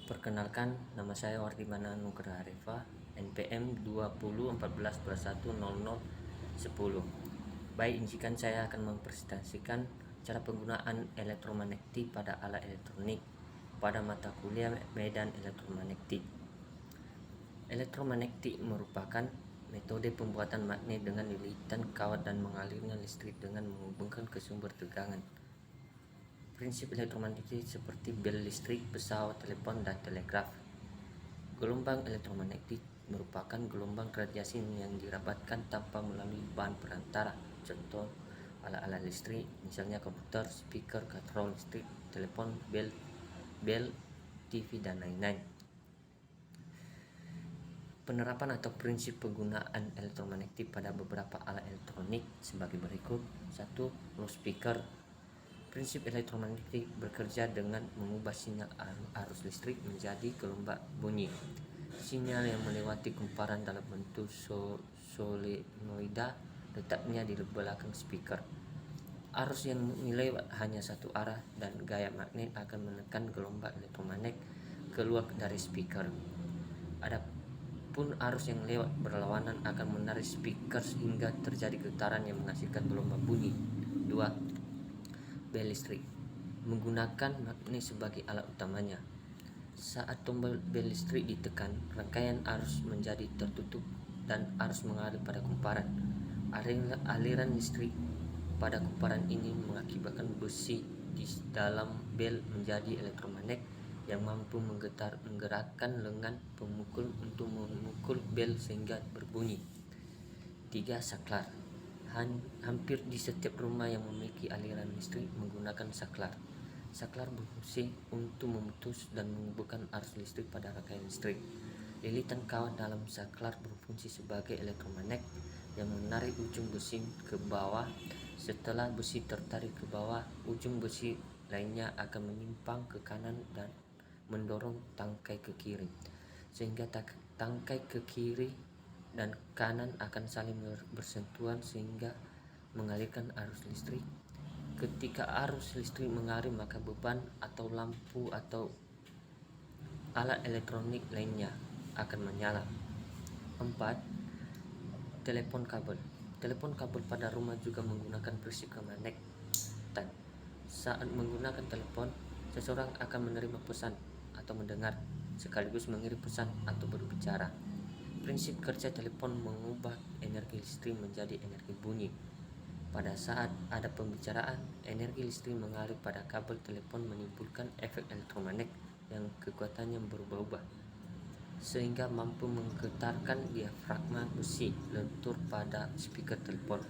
Perkenalkan, nama saya Wardimana Nugraha Arifah, NPM 2014210010. Baik, izinkan saya akan mempresentasikan cara penggunaan elektromagnetik pada alat elektronik pada mata kuliah medan elektromagnetik. Elektromagnetik merupakan metode pembuatan magnet dengan lilitan kawat dan mengalirnya listrik dengan menghubungkan ke sumber tegangan. Prinsip elektromagnetik seperti bel listrik, pesawat, telepon, dan telegraf. Gelombang elektromagnetik merupakan gelombang radiasi yang didapatkan tanpa melalui bahan perantara. Contoh alat-alat listrik, misalnya komputer, speaker, kontrol listrik, telepon, bel, TV, dan lain-lain. Penerapan atau prinsip penggunaan elektromagnetik pada beberapa alat elektronik sebagai berikut. 1. Loudspeaker. Prinsip elektromagnetik bekerja dengan mengubah sinyal arus listrik menjadi gelombang bunyi. Sinyal yang melewati kumparan dalam bentuk solenoida letaknya di belakang speaker. Arus yang melewat hanya satu arah dan gaya magnet akan menekan gelombang elektromagnet keluar dari speaker. Adapun arus yang lewat berlawanan akan menarik speaker sehingga terjadi getaran yang menghasilkan gelombang bunyi. 2. Bel listrik menggunakan magnet sebagai alat utamanya. Saat tombol bel listrik ditekan, rangkaian arus menjadi tertutup dan arus mengalir pada kumparan. Aliran listrik pada kumparan ini mengakibatkan besi di dalam bel menjadi elektromagnet yang mampu menggerakkan lengan pemukul untuk memukul bel sehingga berbunyi. 3. Saklar. Hampir di setiap rumah yang memiliki aliran listrik menggunakan saklar. Saklar berfungsi untuk memutus dan menghubungkan arus listrik pada rangkaian listrik. Lilitan kawat dalam saklar berfungsi sebagai elektromagnet yang menarik ujung besi ke bawah. Setelah besi tertarik ke bawah, ujung besi lainnya akan menyimpang ke kanan dan mendorong tangkai ke kiri, sehingga tangkai ke kiri dan kanan akan saling bersentuhan sehingga mengalirkan arus listrik. Ketika arus listrik mengalir, maka beban atau lampu atau alat elektronik lainnya akan menyala. 4. Telepon kabel. Telepon kabel pada rumah juga menggunakan prinsip kemagnetan. Saat menggunakan telepon, seseorang akan menerima pesan atau mendengar, sekaligus mengirim pesan atau berbicara. Prinsip kerja telepon mengubah energi listrik menjadi energi bunyi. Pada saat ada pembicaraan, energi listrik mengalir pada kabel telepon menimbulkan efek elektromagnet yang kekuatannya berubah-ubah, sehingga mampu menggetarkan diafragma besi lentur pada speaker telepon.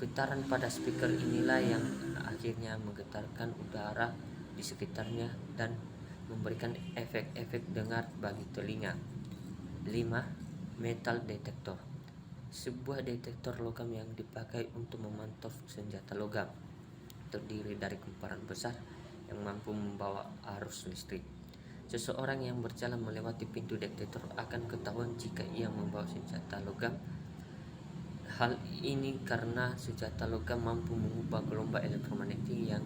Getaran pada speaker inilah yang akhirnya menggetarkan udara di sekitarnya dan memberikan efek-efek dengar bagi telinga. 5. Metal detektor. Sebuah detektor logam yang dipakai untuk memantau senjata logam. Terdiri dari kumparan besar yang mampu membawa arus listrik. Seseorang yang berjalan melewati pintu detektor akan ketahuan jika ia membawa senjata logam. Hal ini karena senjata logam mampu mengubah gelombang elektromagnetik yang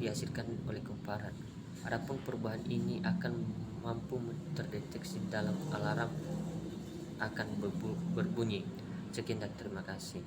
dihasilkan oleh kumparan. Adapun perubahan ini akan mampu terdeteksi dalam alarm akan berbunyi. Sekian dan terima kasih.